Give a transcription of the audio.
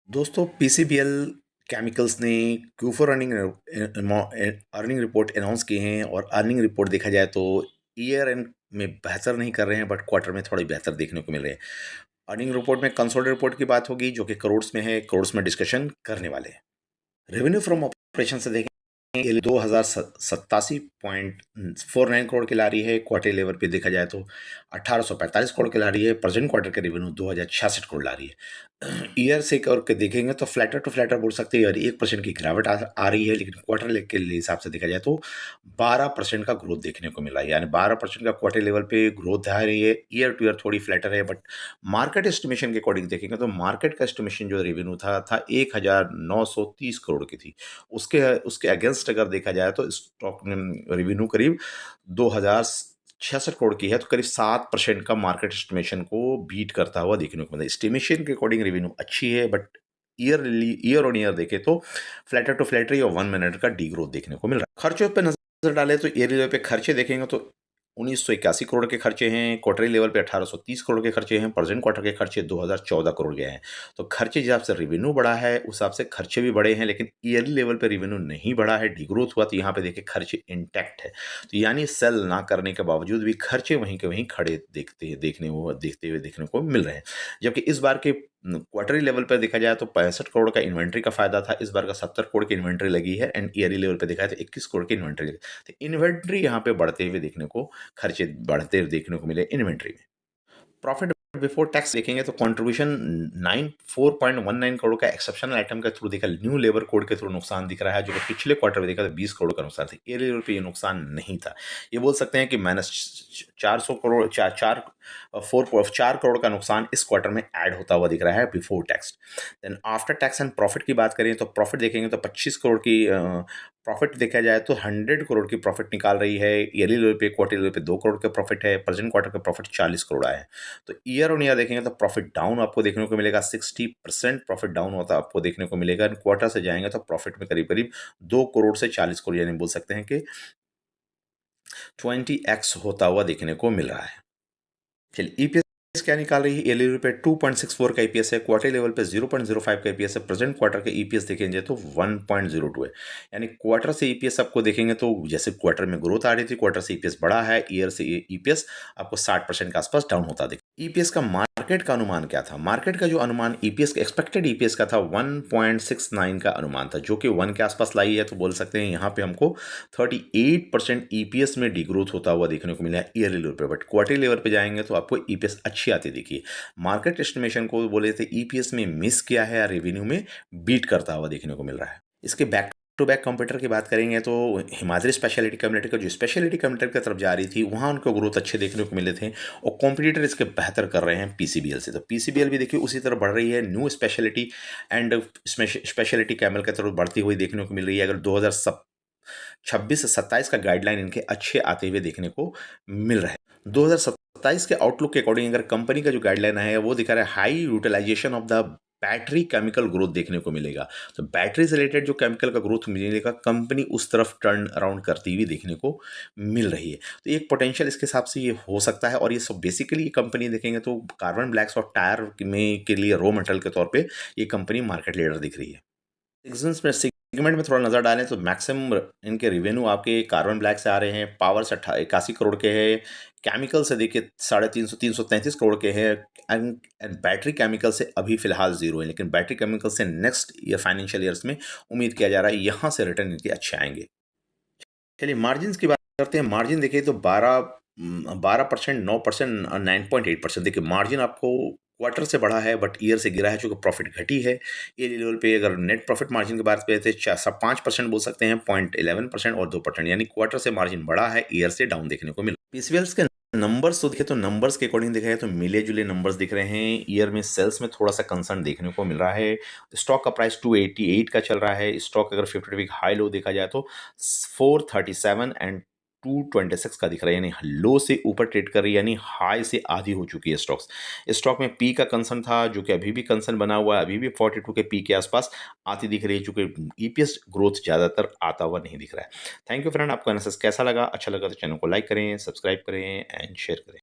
दोस्तों PCBL chemicals ने Q4 earning report announce किए हैं और अर्निंग रिपोर्ट देखा जाए तो ईयर एंड में बेहतर नहीं कर रहे हैं बट क्वार्टर में थोड़ी बेहतर देखने को मिल रहे हैं। अर्निंग रिपोर्ट में कंसोलिडेटेड रिपोर्ट की बात होगी जो कि करोड़्स में है, करोड़्स में डिस्कशन करने वाले हैं। रेवेन्यू फ्रॉम ऑपरेशन से देखें ये 2087.49 करोड़ की ला रही है। क्वार्टर लेवल पे देखा जाए तो 1845 करोड़ की ला रही है। प्रेजेंट क्वार्टर के रेवेन्यू 2066 करोड़ ला रही है। ईयर से करके देखेंगे तो फ्लैटर टू फ्लैटर बोल सकते हैं और 1% की गिरावट आ रही है, लेकिन क्वार्टर के हिसाब से देखा जाए तो 12% का ग्रोथ देखने को मिला है, यानी 12% का क्वार्टर लेवल पे ग्रोथ आ रही है। ईयर टू ईयर थोड़ी फ्लैटर है, बट मार्केट एस्टिमेशन के अकॉर्डिंग देखेंगे तो मार्केट का एस्टिमेशन जो रेवेन्यू था 1930 करोड़ की थी। उसके उसके अगेंस्ट अगर देखा जाए तो स्टॉक में रेवेन्यू करीब 2066 करोड़ की है, तो करीब 7% का मार्केट एस्टिमेशन को बीट करता हुआ देखने को मिला। एस्टिमेशन के अकॉर्डिंग रेवेन्यू अच्छी है, बट ईयर ऑन ईयर देखे तो फ्लैटर टू फ्लैटर या 1 मिनट का डी ग्रोथ देखने को मिल रहा है। खर्चों पे नजर डालें तो ईयरली लेवल पे खर्चे देखेंगे तो 1981 करोड़ के खर्चे हैं। क्वार्टरली लेवल पे 1830 करोड़ के खर्चे हैं। प्रेजेंट क्वार्टर के खर्चे 2014 करोड़ के हैं। तो खर्चे जिस हिसाब से रेवेन्यू बढ़ा है उस हिसाब से खर्चे भी बढ़े हैं, लेकिन ईयरली लेवल पे रेवेन्यू नहीं बढ़ा है, डिग्रोथ हुआ। तो यहाँ पे देखिए खर्चे इंटैक्ट है, तो यानी सेल ना करने के बावजूद भी खर्चे वहीं के वहीं खड़े देखते हुए देखने को मिल रहे हैं। जबकि इस बार के क्वार्टरली लेवल पर देखा जाए तो 65 करोड़ का इन्वेंट्री का फायदा था, इस बार का 70 करोड़ की इन्वेंट्री लगी है। एंड ईयरली लेवल पे देखा जाए तो 21 करोड़ की इन्वेंट्री लगी। तो इन्वेंट्री यहाँ पे बढ़ते हुए देखने को खर्चे बढ़ते हुए देखने को मिले इन्वेंट्री में। प्रॉफिट बिफोर टैक्स देखेंगे तो कंट्रीब्यूशन 94.19 करोड़ का एक्सेप्शनल आइटम के थ्रू देखा, न्यू लेबर कोड के थ्रू नुकसान दिख रहा है, जो कि पिछले क्वार्टर में देखा तो 20 करोड़ का नुकसान था। ईयर लेवल पे ये नुकसान नहीं था। ये बोल सकते हैं कि माइनस 400 करोड़ चार चार 4 करोड़ का नुकसान इस क्वार्टर में ऐड होता हुआ दिख रहा है before tax. Then after tax and profit की बात करें तो प्रॉफिट देखेंगे तो 25 करोड़ की प्रॉफिट देखा जाए तो 100 करोड़ की प्रॉफिट निकाल रही है। ईयरली लेवल पे क्वार्टर लेवल पे 2 करोड़ का प्रॉफिट है। प्रेजेंट क्वार्टर का प्रॉफिट 40 करोड़ आया है। तो ईयर ऑन ईयर देखेंगे तो प्रॉफिट डाउन आपको देखने को मिलेगा। 60% प्रॉफिट डाउन होता आपको देखने को मिलेगा। क्वार्टर से जाएंगे तो प्रॉफिट में करीब करीब 2 करोड़ से 40 करोड़, यानी बोल सकते हैं कि 20x होता हुआ देखने को मिल रहा है। चलिए ईपीएस क्या निकाल रही है। ईयरली लेवल पे 2.64 का ईपीएस है। क्वार्टर लेवल पे 0.05 का ईपीएस है। प्रेजेंट क्वार्टर के ईपीएस देखेंगे तो 1.02 है। यानी क्वार्टर से ईपीएस आपको देखेंगे तो जैसे क्वार्टर में ग्रोथ आ रही थी, क्वार्टर से ईपीएस बढ़ा है। ईयर से ईपीएस आपको 60% के आसपास डाउन होता दिखे। ईपीएस का मार्केट का अनुमान क्या था। मार्केट का जो अनुमान ईपीएस का एक्सपेक्टेड ईपीएस का था 1.69 का अनुमान था, जो कि 1 के आसपास लाई है। तो बोल सकते हैं यहाँ पे हमको 38% ईपीएस में डिग्रोथ होता हुआ देखने को मिला है ईयरली लेवल पे। बट क्वार्टरली लेवल पे जाएंगे तो आपको ईपीएस अच्छी आती दिखी। मार्केट एस्टिमेशन को बोले थे ईपीएस में मिस किया है या रेवेन्यू में बीट करता हुआ देखने को मिल रहा है। इसके बैक टू बैक कंप्यूटर की बात करेंगे तो हिमाद्री स्पेशलिटी कम्युनिटी का जो स्पेशलिटी कम्युनिटी की तरफ जा रही थी वहाँ उनको ग्रोथ अच्छे देखने को मिले थे, और कॉम्पिटिटर इसके बेहतर कर रहे हैं पीसीबीएल से। तो पीसीबीएल भी देखिए उसी तरफ बढ़ रही है, new speciality and speciality camel की तरफ बढ़ती हुई देखने को मिल रही है। अगर 2026 से 27 का गाइडलाइन इनके अच्छे आते हुए देखने को मिल रहा है। 2027 के आउटलुक के अकॉर्डिंग अगर कंपनी का जो गाइडलाइन है वो दिखा रहा है high utilisation of the battery chemical growth देखने को मिलेगा। तो बैटरी से रिलेटेड जो केमिकल का ग्रोथ मिलेगा कंपनी उस तरफ टर्न अराउंड करती हुई देखने को मिल रही है। तो एक पोटेंशियल इसके हिसाब से ये हो सकता है। और ये सब बेसिकली कंपनी देखेंगे तो कार्बन ब्लैक्स और टायर में के लिए रॉ मटेरियल के तौर पे ये कंपनी मार्केट लीडर दिख रही है। सेगमेंट में थोड़ा नज़र डालें तो मैक्सिमम इनके रेवेन्यू आपके कार्बन ब्लैक से आ रहे हैं। पावर से 81 करोड़ के हैं। केमिकल से देखिए 333 करोड़ के हैं। एंड बैटरी केमिकल से अभी फिलहाल जीरो है, लेकिन बैटरी केमिकल से नेक्स्ट ईयर फाइनेंशियल ईयर्स में उम्मीद किया जा रहा है यहाँ से रिटर्न इनके अच्छे आएंगे। चलिए मार्जिन की बात करते हैं। मार्जिन देखिए तो 12%, 9%, 9.8%। देखिए मार्जिन आपको क्वार्टर से बढ़ा है बट ईयर से गिरा है, चूंकि प्रॉफिट घटी है। ये लेवल पे अगर नेट प्रॉफिट मार्जिन की बात करें तो 5% बोल सकते हैं, 0.11% और 2%, यानी क्वार्टर से मार्जिन बढ़ा है, ईयर से डाउन देखने को मिला। पीसीबीएल्स के नंबर्स तो देखे तो नंबर्स के अकॉर्डिंग देखा है तो मिले जुले नंबर्स दिख रहे हैं। ईयर में सेल्स में थोड़ा सा कंसर्न देखने को मिल रहा है। स्टॉक का प्राइस 288 का चल रहा है। स्टॉक अगर 50 वीक हाई लो देखा जाए तो 437 एंड 226 का दिख रहा है, यानी लो से ऊपर ट्रेड कर रही है, यानी हाई से आधी हो चुकी है स्टॉक्स। स्टॉक में पी का कंसर्न था, जो कि अभी भी कंसर्न बना हुआ है, अभी भी 42 के पी के आसपास आती दिख रही है, चूंकि ईपीएस ग्रोथ ज़्यादातर आता हुआ नहीं दिख रहा है। थैंक यू फ्रेंड, आपको एनालिसिस कैसा लगा? अच्छा लगा तो चैनल को लाइक करें, सब्सक्राइब करें एंड शेयर करें।